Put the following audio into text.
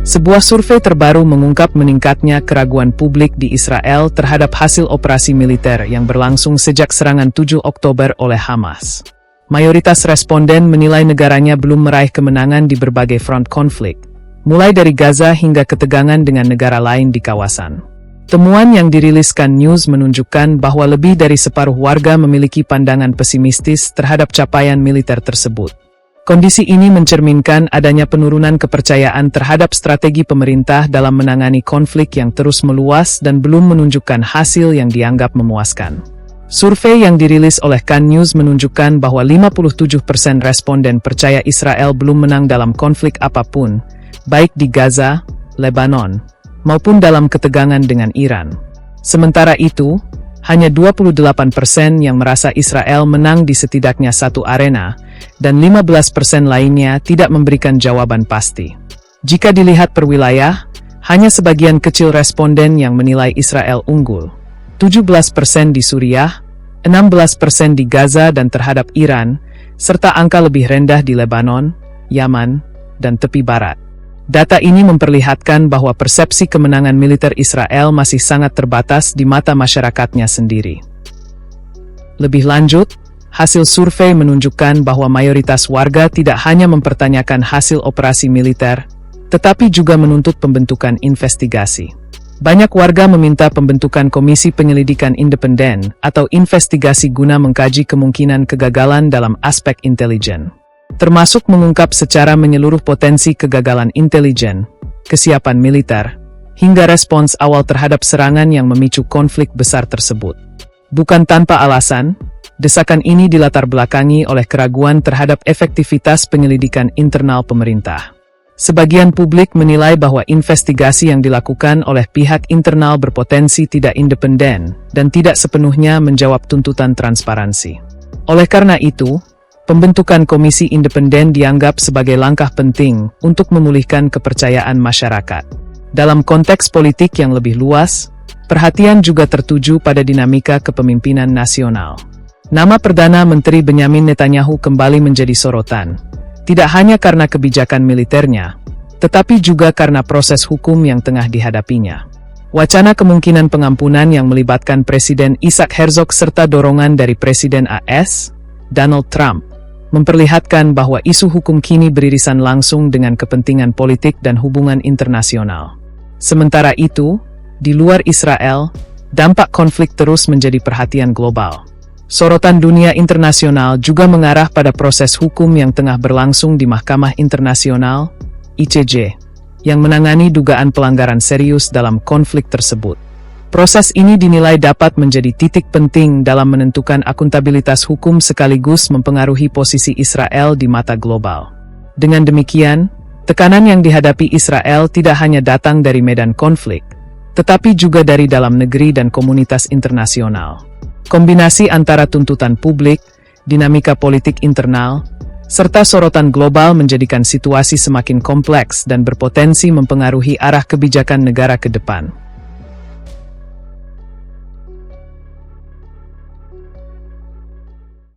Sebuah survei terbaru mengungkap meningkatnya keraguan publik di Israel terhadap hasil operasi militer yang berlangsung sejak serangan 7 Oktober oleh Hamas. Mayoritas responden menilai negaranya belum meraih kemenangan di berbagai front konflik, mulai dari Gaza hingga ketegangan dengan negara lain di kawasan. Temuan yang diriliskan News menunjukkan bahwa lebih dari separuh warga memiliki pandangan pesimistis terhadap capaian militer tersebut. Kondisi ini mencerminkan adanya penurunan kepercayaan terhadap strategi pemerintah dalam menangani konflik yang terus meluas dan belum menunjukkan hasil yang dianggap memuaskan. Survei yang dirilis oleh Kan News menunjukkan bahwa 57% responden percaya Israel belum menang dalam konflik apapun, baik di Gaza, Lebanon, maupun dalam ketegangan dengan Iran. Sementara itu, hanya 28% yang merasa Israel menang di setidaknya satu arena, dan 15% lainnya tidak memberikan jawaban pasti. Jika dilihat per wilayah, hanya sebagian kecil responden yang menilai Israel unggul. 17% di Suriah, 16% di Gaza dan terhadap Iran, serta angka lebih rendah di Lebanon, Yaman, dan tepi barat. Data ini memperlihatkan bahwa persepsi kemenangan militer Israel masih sangat terbatas di mata masyarakatnya sendiri. Lebih lanjut, hasil survei menunjukkan bahwa mayoritas warga tidak hanya mempertanyakan hasil operasi militer, tetapi juga menuntut pembentukan investigasi. Banyak warga meminta pembentukan komisi penyelidikan independen atau investigasi guna mengkaji kemungkinan kegagalan dalam aspek intelijen, termasuk mengungkap secara menyeluruh potensi kegagalan intelijen, kesiapan militer, hingga respons awal terhadap serangan yang memicu konflik besar tersebut. Bukan tanpa alasan, desakan ini dilatar belakangi oleh keraguan terhadap efektivitas penyelidikan internal pemerintah. Sebagian publik menilai bahwa investigasi yang dilakukan oleh pihak internal berpotensi tidak independen dan tidak sepenuhnya menjawab tuntutan transparansi. Oleh karena itu, pembentukan komisi independen dianggap sebagai langkah penting untuk memulihkan kepercayaan masyarakat. Dalam konteks politik yang lebih luas, perhatian juga tertuju pada dinamika kepemimpinan nasional. Nama Perdana Menteri Benyamin Netanyahu kembali menjadi sorotan, tidak hanya karena kebijakan militernya, tetapi juga karena proses hukum yang tengah dihadapinya. Wacana kemungkinan pengampunan yang melibatkan Presiden Isaac Herzog serta dorongan dari Presiden AS, Donald Trump, memperlihatkan bahwa isu hukum kini beririsan langsung dengan kepentingan politik dan hubungan internasional. Sementara itu, di luar Israel, dampak konflik terus menjadi perhatian global. Sorotan dunia internasional juga mengarah pada proses hukum yang tengah berlangsung di Mahkamah Internasional, ICJ, yang menangani dugaan pelanggaran serius dalam konflik tersebut. Proses ini dinilai dapat menjadi titik penting dalam menentukan akuntabilitas hukum sekaligus mempengaruhi posisi Israel di mata global. Dengan demikian, tekanan yang dihadapi Israel tidak hanya datang dari medan konflik, tetapi juga dari dalam negeri dan komunitas internasional. Kombinasi antara tuntutan publik, dinamika politik internal, serta sorotan global menjadikan situasi semakin kompleks dan berpotensi mempengaruhi arah kebijakan negara ke depan.